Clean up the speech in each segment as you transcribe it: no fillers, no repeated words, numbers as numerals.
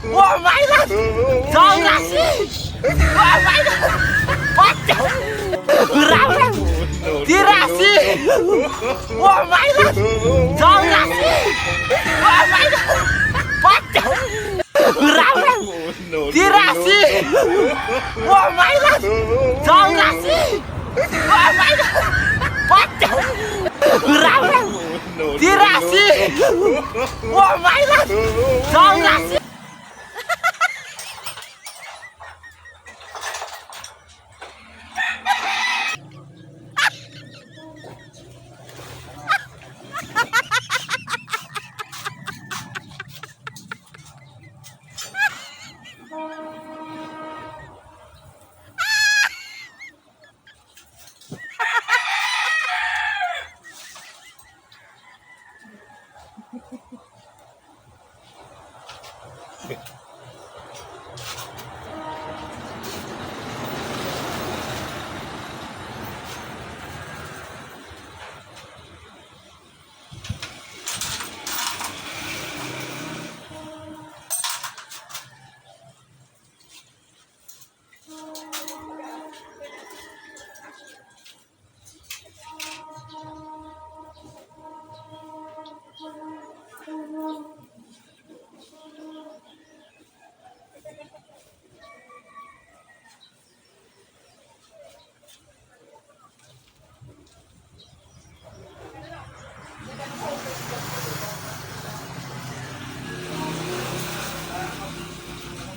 Wah, mainan! Jangan kasih! Wah, mainan! Pacau! Berapa? Dirasi! Wah, mainan! Jangan kasih! Wah, mainan! Pacau! Berapa? Dirasi! Wah, mainan! Jangan kasih! Wah, mainan! Pacau! Berapa? Dirasi! Wah, mainan! Jangan kasih!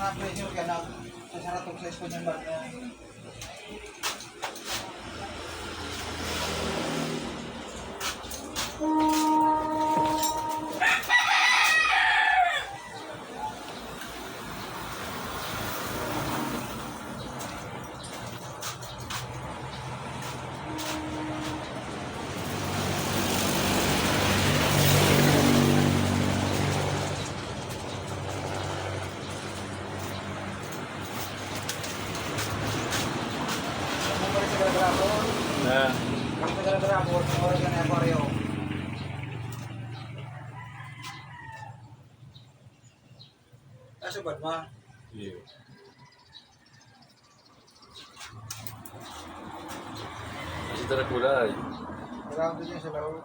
Na-pressure ka na sa saratong sa isko niyang barno. Nah, Gara-gara ako, oras ka na aquaryo. Asubad mo? iya. Masih terkulai. Marami din sa loob.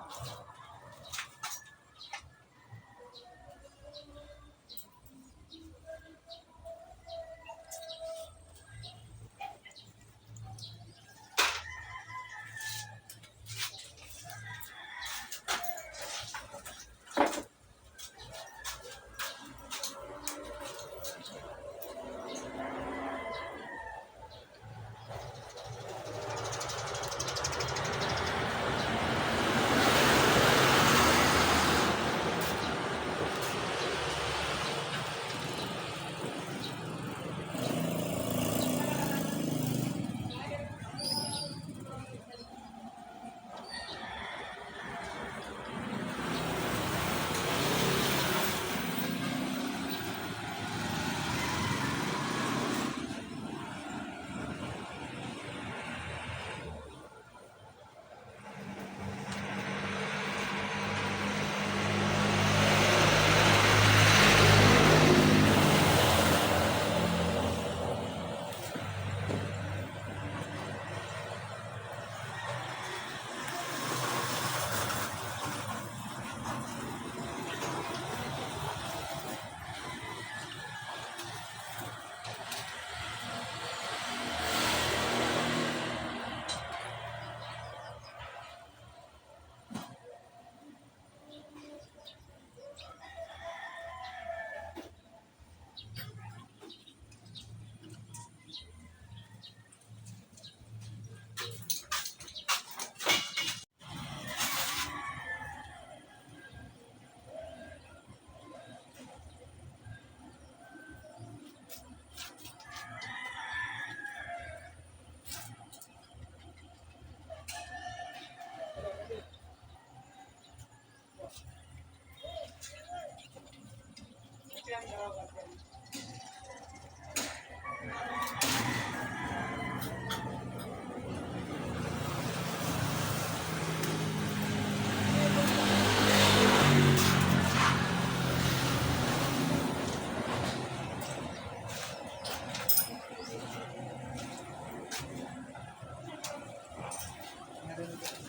Doon.